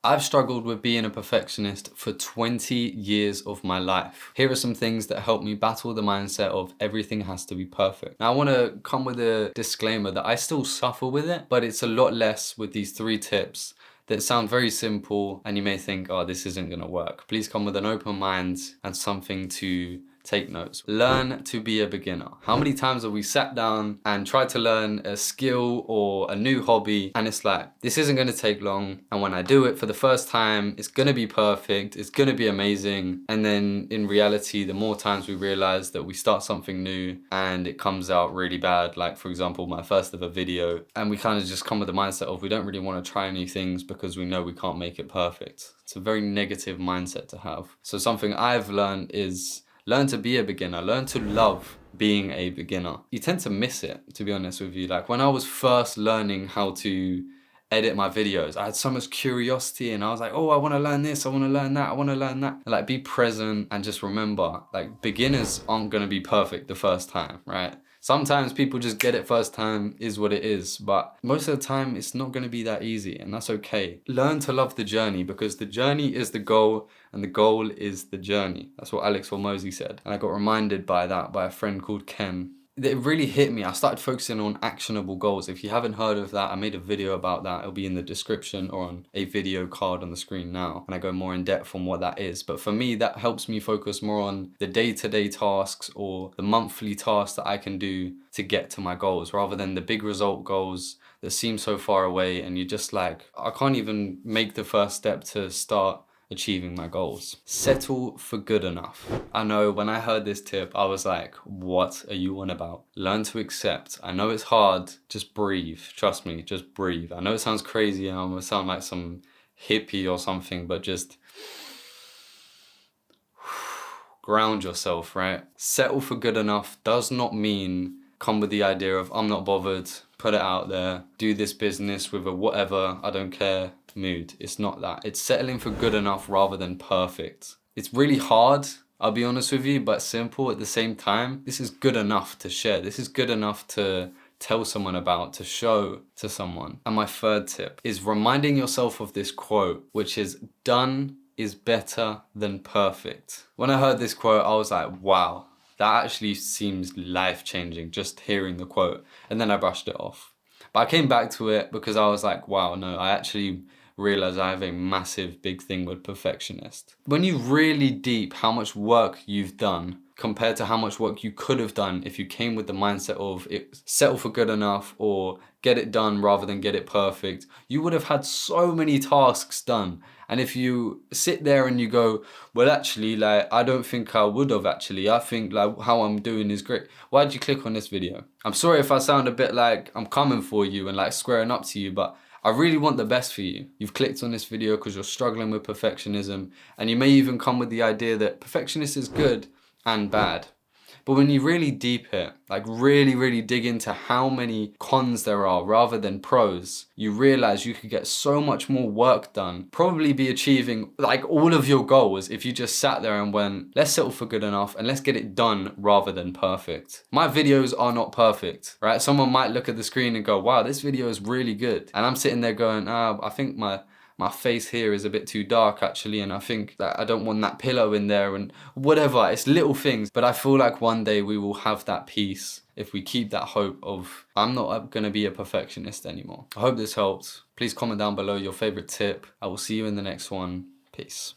I've struggled with being a perfectionist for 20 years of my life. Here are some things that help me battle the mindset of everything has to be perfect. Now I want to come with a disclaimer that I still suffer with it, but it's a lot less with these 3 tips that sound very simple and you may think, oh, this isn't gonna work. Please come with an open mind and something to take notes. Learn to be a beginner. How many times have we sat down and tried to learn a skill or a new hobby and it's like, this isn't gonna take long, and when I do it for the first time, it's gonna be perfect, it's gonna be amazing, and then in reality, the more times we realize that we start something new and it comes out really bad, like for example, my first ever video, and we kind of just come with the mindset of we don't really wanna try new things because we know we can't make it perfect. It's a very negative mindset to have. So something I've learned is learn to be a beginner, learn to love being a beginner. You tend to miss it, to be honest with you. Like when I was first learning how to edit my videos, I had so much curiosity and I was like, oh, I wanna learn this, I wanna learn that, I wanna learn that. And like be present and just remember, like beginners aren't gonna be perfect the first time, right? Sometimes people just get it first time, is what it is, but most of the time it's not gonna be that easy, and that's okay. Learn to love the journey, because the journey is the goal and the goal is the journey. That's what Alex Hormozy said. And I got reminded by that by a friend called Ken. It really hit me. I started focusing on actionable goals. If you haven't heard of that, I made a video about that. It'll be in the description or on a video card on the screen now. And I go more in depth on what that is. But for me, that helps me focus more on the day-to-day tasks or the monthly tasks that I can do to get to my goals, rather than the big result goals that seem so far away. And you're just like, I can't even make the first step to start achieving my goals. Settle for good enough. I know when I heard this tip, I was like, what are you on about? Learn to accept. I know it's hard, just breathe. Trust me, just breathe. I know it sounds crazy and I'm gonna sound like some hippie or something, but just ground yourself, right? Settle for good enough does not mean come with the idea of I'm not bothered, put it out there, do this business with a whatever, I don't care mood. It's not that. It's settling for good enough rather than perfect. It's really hard, I'll be honest with you, but simple at the same time. This is good enough to share. This is good enough to tell someone about, to show to someone. And my third tip is reminding yourself of this quote, which is done is better than perfect. When I heard this quote, I was like, wow, that actually seems life-changing, just hearing the quote. And then I brushed it off. But I came back to it because I was like, wow, no, I actually realize I have a massive big thing with perfectionist. When you really deep how much work you've done compared to how much work you could have done if you came with the mindset of it, settle for good enough or get it done rather than get it perfect, you would have had so many tasks done. And if you sit there and you go, well, actually, like, I don't think I would have actually. I think like how I'm doing is great. Why'd you click on this video? I'm sorry if I sound a bit like I'm coming for you and like squaring up to you, but I really want the best for you. You've clicked on this video because you're struggling with perfectionism, and you may even come with the idea that perfectionist is good and bad. But when you really deep it, like really dig into how many cons there are rather than pros, you realize you could get so much more work done, probably be achieving like all of your goals if you just sat there and went, let's settle for good enough and let's get it done rather than perfect. My videos are not perfect, right? Someone might look at the screen and go, wow, this video is really good. And I'm sitting there going, I think my face here is a bit too dark actually, and I think that I don't want that pillow in there and whatever. It's little things, but I feel like one day we will have that peace if we keep that hope of I'm not gonna be a perfectionist anymore. I hope this helped. Please comment down below your favorite tip. I will see you in the next one. Peace.